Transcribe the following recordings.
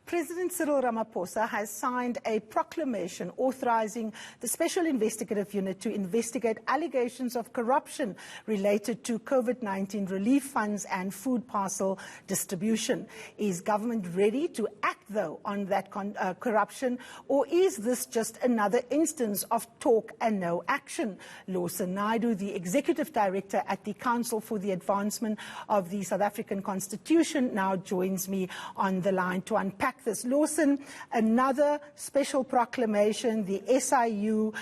President Cyril Ramaphosa has signed a proclamation authorising the Special Investigative Unit to investigate allegations of corruption related to COVID-19 relief funds and food parcel distribution. Is government ready to act, though, on that corruption, or is this just another instance of talk and no action? Lawson Naidoo, the Executive Director at the Council for the Advancement of the South African Constitution, now joins me on the line to unpack this. Lawson, another special proclamation. The SIU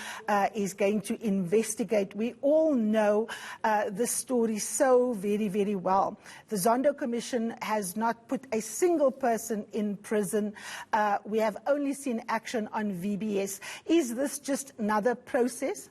is going to investigate. We all know this story so very, very well. The Zondo Commission has not put a single person in prison. We have only seen action on VBS. Is this just another process?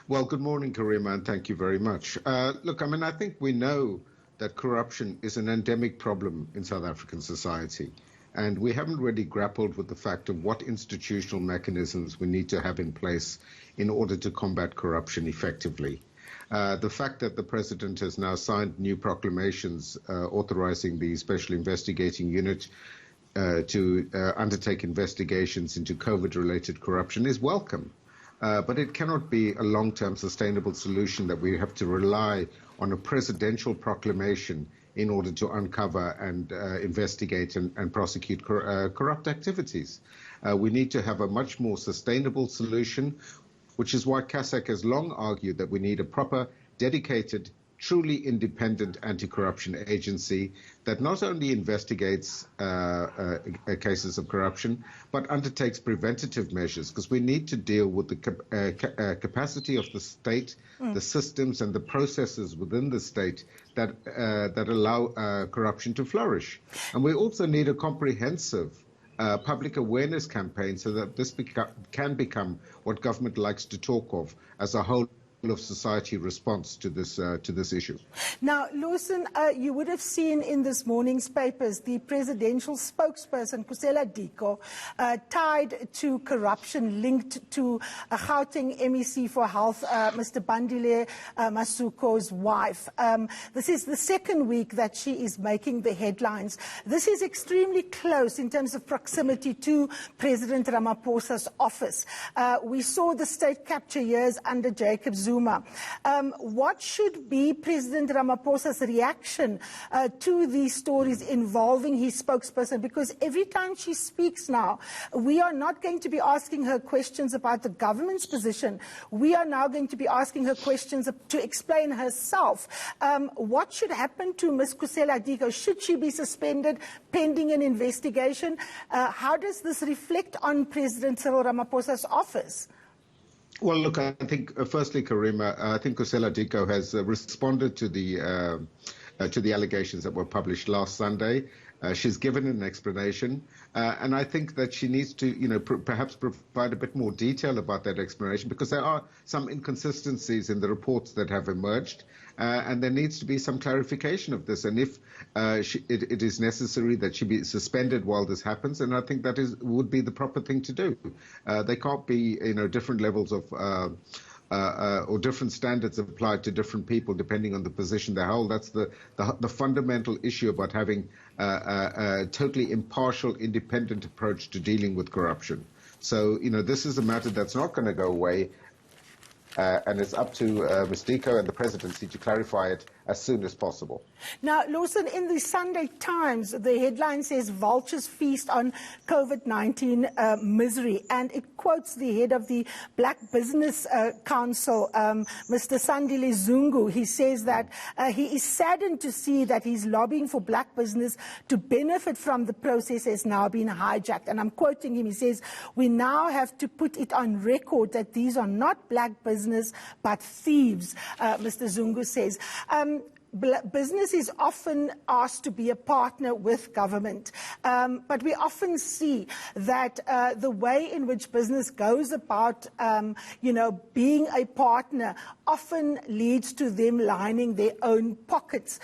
Well, good morning, Karima, and thank you very much. Look, I think we know that corruption is an endemic problem in South African society, and we haven't really grappled with the fact of what institutional mechanisms we need to have in place in order to combat corruption effectively. The fact that the President has now signed new proclamations authorizing the Special Investigating Unit to undertake investigations into COVID-related corruption is welcome. But it cannot be a long-term sustainable solution that we have to rely on a presidential proclamation in order to uncover and investigate and prosecute corrupt activities. We need to have a much more sustainable solution, which is why CASAC has long argued that we need a proper, dedicated, truly independent anti-corruption agency that not only investigates cases of corruption, but undertakes preventative measures, because we need to deal with the capacity of the state, the systems and the processes within the state that allow corruption to flourish. And we also need a comprehensive public awareness campaign so that this can become what government likes to talk of as a whole of society response to this issue. Now, Lawson, you would have seen in this morning's papers the presidential spokesperson, Kusela Diko, tied to corruption linked to a Gauteng MEC for Health, Mr. Bandile Masuko's wife. This is the second week that she is making the headlines. This is extremely close in terms of proximity to President Ramaphosa's office. We saw the state capture years under Jacob Zuma. What should be President Ramaphosa's reaction to these stories involving his spokesperson? Because every time she speaks now, we are not going to be asking her questions about the government's position. We are now going to be asking her questions to explain herself. What should happen to Ms. Kusela Diko? Should she be suspended pending an investigation? How does this reflect on President Cyril Ramaphosa's office? Well, look, I think, firstly, Karima, I think Kusela Diko has responded to the allegations that were published last Sunday. She's given an explanation, and I think that she needs to, perhaps provide a bit more detail about that explanation, because there are some inconsistencies in the reports that have emerged, and there needs to be some clarification of this. And if it is necessary that she be suspended while this happens, and I think that would be the proper thing to do. They can't be, different levels of or different standards applied to different people depending on the position they hold. That's the fundamental issue about having a totally impartial, independent approach to dealing with corruption. So, this is a matter that's not going to go away, and it's up to Ms. Diko and the presidency to clarify it as soon as possible. Now, Lawson, in the Sunday Times, the headline says vultures feast on COVID-19 misery, and it quotes the head of the Black Business Council, Mr. Sandile Zungu. He says that he is saddened to see that his lobbying for black business to benefit from the process has now been hijacked. And I'm quoting him. He says, "We now have to put it on record that these are not black business but thieves," Mr. Zungu says. Business is often asked to be a partner with government, but we often see that the way in which business goes about, being a partner often leads to them lining their own pockets.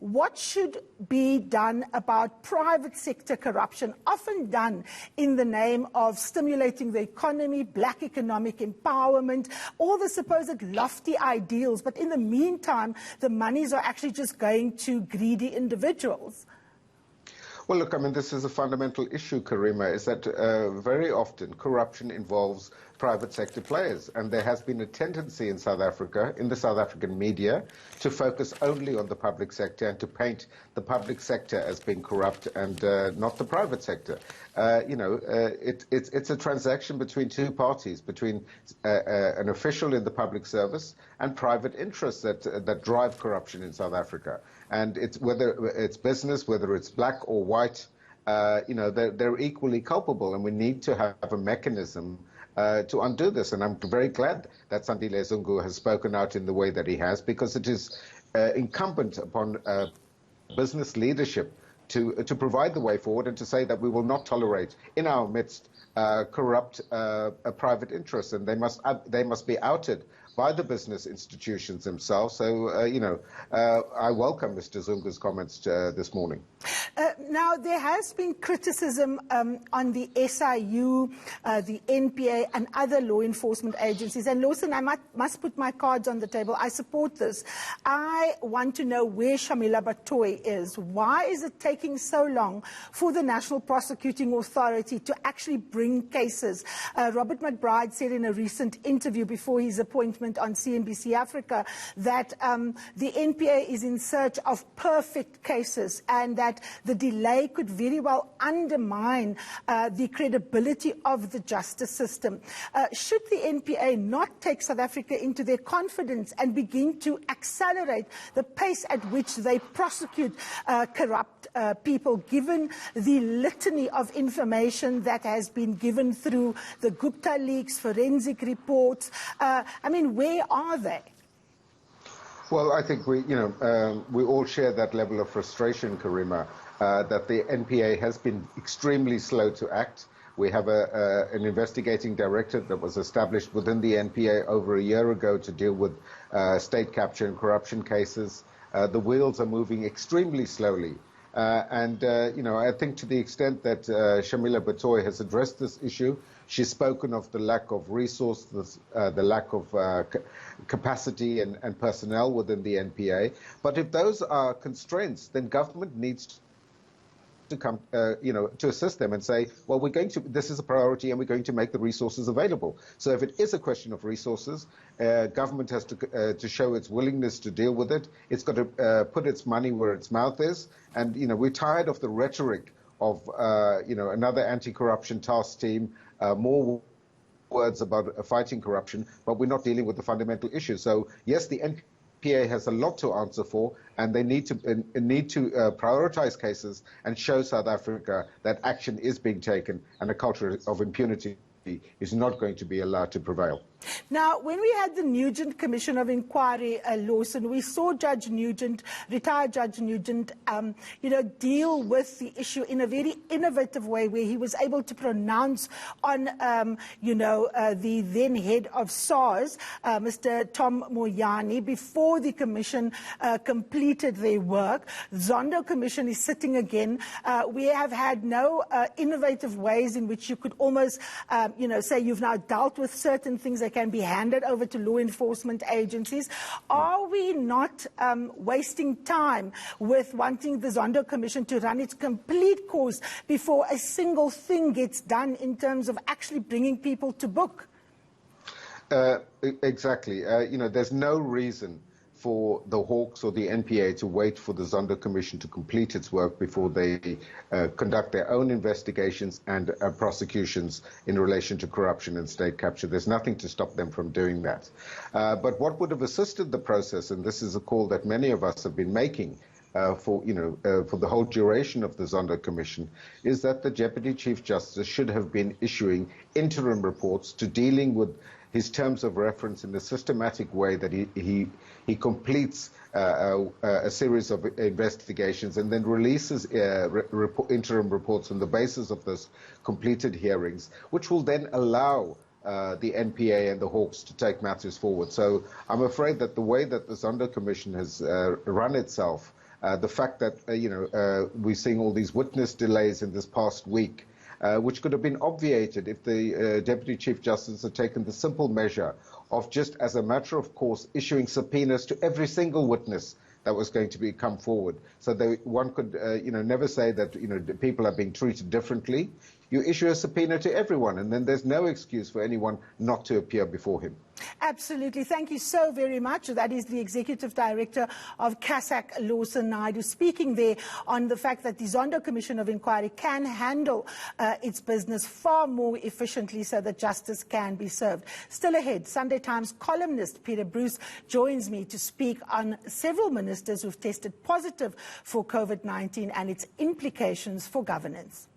What should be done about private sector corruption, often done in the name of stimulating the economy, black economic empowerment, all the supposed lofty ideals, but in the meantime, the monies are actually just going to greedy individuals? Well, look, I mean, this is a fundamental issue, Karima, is that very often corruption involves private sector players. And there has been a tendency in South Africa, in the South African media, to focus only on the public sector and to paint the public sector as being corrupt and not the private sector. It's a transaction between two parties, between an official in the public service and private interests that drive corruption in South Africa. And it's whether it's business, whether it's black or white, they're equally culpable, and we need to have a mechanism to undo this. And I'm very glad that Sandile Zungu has spoken out in the way that he has, because it is incumbent upon business leadership to provide the way forward and to say that we will not tolerate in our midst corrupt private interests, and they must be outed by the business institutions themselves. So, I welcome Mr. Zungu's comments this morning. Now, there has been criticism on the SIU, the NPA, and other law enforcement agencies. And Lawson, I must put my cards on the table. I support this. I want to know where Shamila Batoy is. Why is it taking so long for the National Prosecuting Authority to actually bring cases? Robert McBride said in a recent interview before his appointment on CNBC Africa that the NPA is in search of perfect cases, and that the delay could very well undermine the credibility of the justice system. Should the NPA not take South Africa into their confidence and begin to accelerate the pace at which they prosecute corrupt people, given the litany of information that has been given through the Gupta leaks, forensic reports? Where are they? Well, I think we all share that level of frustration, Karima, that the NPA has been extremely slow to act. We have an investigating directorate that was established within the NPA over a year ago to deal with state capture and corruption cases. The wheels are moving extremely slowly. I think to the extent that Shamila Batoy has addressed this issue, she's spoken of the lack of resources, the lack of capacity and personnel within the NPA. But if those are constraints, then government needs to come, to assist them and say, well, this is a priority and we're going to make the resources available. So if it is a question of resources, government has to show its willingness to deal with it. It's got to put its money where its mouth is. And, we're tired of the rhetoric of, another anti-corruption task team, more words about fighting corruption, but we're not dealing with the fundamental issue. So, yes, the NPA has a lot to answer for, and they need to prioritize cases and show South Africa that action is being taken and a culture of impunity is not going to be allowed to prevail. Now, when we had the Nugent Commission of Inquiry, Lawson, we saw Judge Nugent, retired Judge Nugent, deal with the issue in a very innovative way, where he was able to pronounce on, the then head of SARS, Mr. Tom Moyane, before the commission completed their work. Zondo Commission is sitting again. We have had no innovative ways in which you could almost, say you've now dealt with certain things that can be handed over to law enforcement agencies. Are we not wasting time with wanting the Zondo Commission to run its complete course before a single thing gets done in terms of actually bringing people to book? Exactly. There's no reason for the Hawks or the NPA to wait for the Zondo Commission to complete its work before they conduct their own investigations and prosecutions in relation to corruption and state capture. There's nothing to stop them from doing that. But what would have assisted the process, and this is a call that many of us have been making for the whole duration of the Zondo Commission, is that the Deputy Chief Justice should have been issuing interim reports to dealing with his terms of reference in a systematic way, that he completes a series of investigations and then releases interim reports on the basis of those completed hearings, which will then allow the NPA and the Hawks to take matters forward. So I'm afraid that the way that the Zondo Commission has run itself, the fact that we're seeing all these witness delays in this past week, which could have been obviated if the Deputy Chief Justice had taken the simple measure of, just as a matter of course, issuing subpoenas to every single witness that was going to come forward. So one could, never say that, people are being treated differently. You issue a subpoena to everyone, and then there's no excuse for anyone not to appear before him. Absolutely. Thank you so very much. That is the Executive Director of CASAC, Lawson Naidoo, speaking there on the fact that the Zondo Commission of Inquiry can handle its business far more efficiently so that justice can be served. Still ahead, Sunday Times columnist Peter Bruce joins me to speak on several ministers who've tested positive for COVID-19 and its implications for governance.